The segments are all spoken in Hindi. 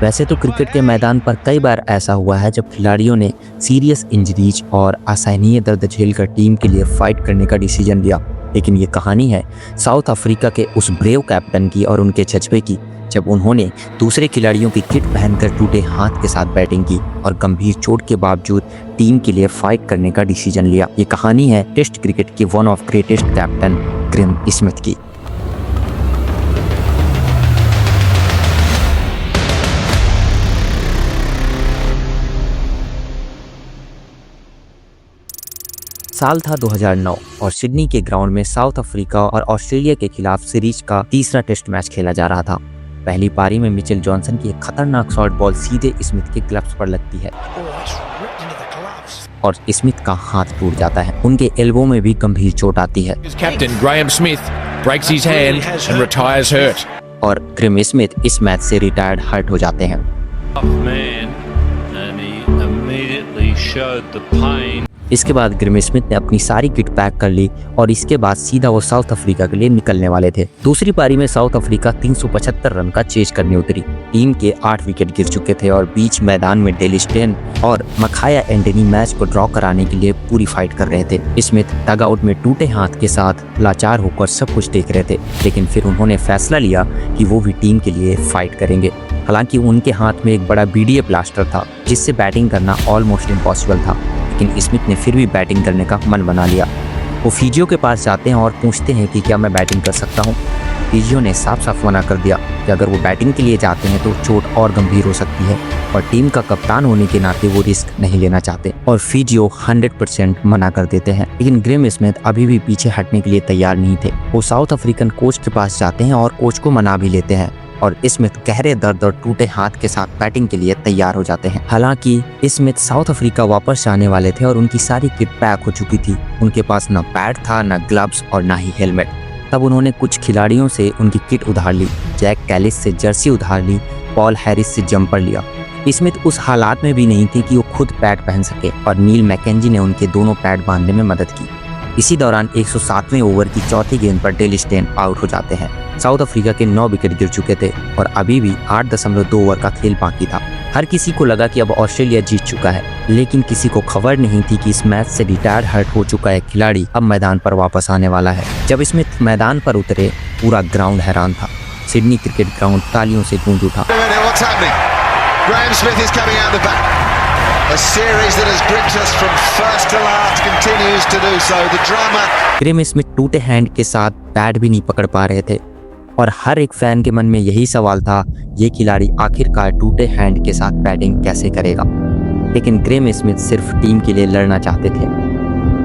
वैसे तो क्रिकेट के मैदान पर कई बार ऐसा हुआ है जब खिलाड़ियों ने सीरियस इंजरीज और असहनीय दर्द झेलकर टीम के लिए फाइट करने का डिसीजन लिया, लेकिन ये कहानी है साउथ अफ्रीका के उस ब्रेव कैप्टन की और उनके जज्बे की, जब उन्होंने दूसरे खिलाड़ियों की किट पहनकर टूटे हाथ के साथ बैटिंग की और गंभीर चोट के बावजूद टीम के लिए फाइट करने का डिसीजन लिया। ये कहानी है टेस्ट क्रिकेट के one of greatest captain Graeme Smith की। साल था 2009 और सिडनी के ग्राउंड में साउथ अफ्रीका और ऑस्ट्रेलिया के खिलाफ सीरीज का तीसरा टेस्ट मैच खेला जा रहा था। पहली पारी में मिचेल जॉनसन की एक खतरनाक शॉट बॉल सीधे स्मिथ के ग्लव्स पर लगती है और स्मिथ का हाथ टूट जाता है। उनके एल्बो में भी गंभीर चोट आती है और ग्रेम स्मिथ इस मैच से रिटायर्ड हर्ट हो जाते हैं। इसके बाद ग्रेम स्मिथ ने अपनी सारी किट पैक कर ली और इसके बाद सीधा वो साउथ अफ्रीका के लिए निकलने वाले थे। दूसरी पारी में साउथ अफ्रीका 375 रन का चेज करने उतरी। टीम के 8 विकेट गिर चुके थे और बीच मैदान में डेली स्टेन और मखाया एंटनी मैच को ड्रॉ कराने के लिए पूरी फाइट कर रहे थे। स्मिथ डगआउट में टूटे हाथ के साथ लाचार होकर सब कुछ देख रहे थे, लेकिन फिर उन्होंने फैसला लिया कि वो भी टीम के लिए फाइट करेंगे। हालांकि उनके हाथ में एक बड़ा बीडीए प्लास्टर था जिससे बैटिंग करना ऑलमोस्ट इम्पॉसिबल था, लेकिन स्मिथ ने फिर भी बैटिंग करने का मन बना लिया। वो फिजियो के पास जाते हैं और पूछते हैं कि क्या मैं बैटिंग कर सकता हूँ। फिजियो ने साफ साफ मना कर दिया कि अगर वो बैटिंग के लिए जाते हैं तो चोट और गंभीर हो सकती है और टीम का कप्तान होने के नाते वो रिस्क नहीं लेना चाहते और फिजियो 100% मना कर देते हैं। लेकिन ग्रेम स्मिथ अभी भी पीछे हटने के लिए तैयार नहीं थे। वो साउथ अफ्रीकन कोच के पास जाते हैं और कोच को मना भी लेते हैं और स्मिथ गहरे दर्द और टूटे हाथ के साथ बैटिंग के लिए तैयार हो जाते हैं। हालांकि स्मिथ साउथ अफ्रीका वापस जाने वाले थे और उनकी सारी किट पैक हो चुकी थी। उनके पास न पैड था, न ग्लव्स और न ही हेलमेट। तब उन्होंने कुछ खिलाड़ियों से उनकी किट उधार ली। जैक कैलिस से जर्सी उधार ली, पॉल हैरिस से जंपर लिया। स्मिथ उस हालात में भी नहीं थे कि वो खुद पैड पहन सके और नील मैकेंजी ने उनके दोनों पैड बांधने में मदद की। इसी दौरान 107वें ओवर की चौथी गेंद पर डेली स्टेन आउट हो जाते हैं। साउथ अफ्रीका के 9 विकेट गिर चुके थे और अभी भी 8.2 ओवर का खेल बाकी था। हर किसी को लगा कि अब ऑस्ट्रेलिया जीत चुका है, लेकिन किसी को खबर नहीं थी कि इस मैच से रिटायर्ड हर्ट हो चुका एक खिलाड़ी अब मैदान पर वापस आने वाला है। जब स्मिथ मैदान पर उतरे, पूरा ग्राउंड हैरान था। सिडनी क्रिकेट ग्राउंड तालियों से गूंज उठा। ग्रेम स्मिथ टूटे हैंड के साथ बैट भी नहीं पकड़ पा रहे थे और हर एक फैन के मन में यही सवाल था, ये खिलाड़ी आखिरकार टूटे हैंड के साथ बैटिंग कैसे करेगा। लेकिन ग्रेम स्मिथ सिर्फ टीम के लिए लड़ना चाहते थे।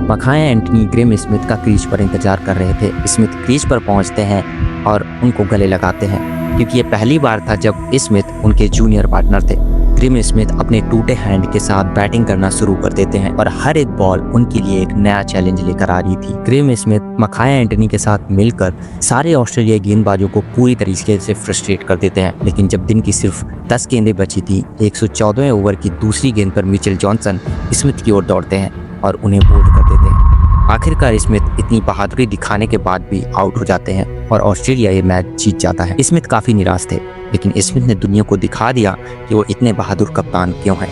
मखाया एंटनी ग्रेम स्मिथ का क्रीज पर इंतजार कर रहे थे। स्मिथ क्रीज पर पहुंचते हैं और उनको गले लगाते हैं, क्योंकि ये पहली बार था जब स्मिथ उनके जूनियर पार्टनर थे। ग्रेम स्मिथ अपने टूटे हैंड के साथ बैटिंग करना शुरू कर देते हैं और हर एक बॉल उनके लिए एक नया चैलेंज लेकर आ रही थी। ग्रेम स्मिथ मखाया एंटनी के साथ मिलकर सारे ऑस्ट्रेलियाई गेंदबाजों को पूरी तरीके से फ्रस्ट्रेट कर देते हैं। लेकिन जब दिन की सिर्फ 10 गेंदें बची थी, 114वें ओवर की दूसरी गेंद पर मिचेल जॉनसन स्मिथ की ओर दौड़ते हैं और उन्हें बोल्ड कर देते हैं। आखिरकार स्मिथ इतनी बहादुरी दिखाने के बाद भी आउट हो जाते हैं और ऑस्ट्रेलिया ये मैच जीत जाता है। स्मिथ काफी निराश थे, लेकिन स्मिथ ने दुनिया को दिखा दिया कि वो इतने बहादुर कप्तान क्यों हैं।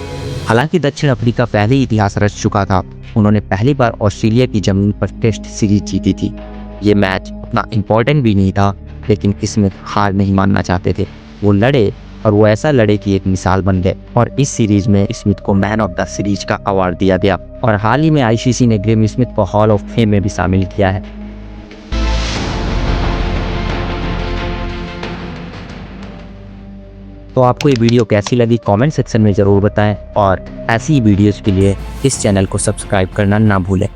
हालांकि दक्षिण अफ्रीका पहले ही इतिहास रच चुका था। उन्होंने पहली बार ऑस्ट्रेलिया की जमीन पर टेस्ट सीरीज जीती थी। ये मैच उतना इम्पोर्टेंट भी नहीं था, लेकिन स्मिथ हार नहीं मानना चाहते थे। वो लड़े और वो ऐसा लड़े कि एक मिसाल बन गए और इस सीरीज में स्मिथ को मैन ऑफ द सीरीज का अवार्ड दिया गया और हाल ही में आईसीसी ने ग्रेम स्मिथ को हॉल ऑफ फेम में भी शामिल किया है। तो आपको ये वीडियो कैसी लगी कमेंट सेक्शन में ज़रूर बताएं और ऐसी वीडियोस के लिए इस चैनल को सब्सक्राइब करना ना भूलें।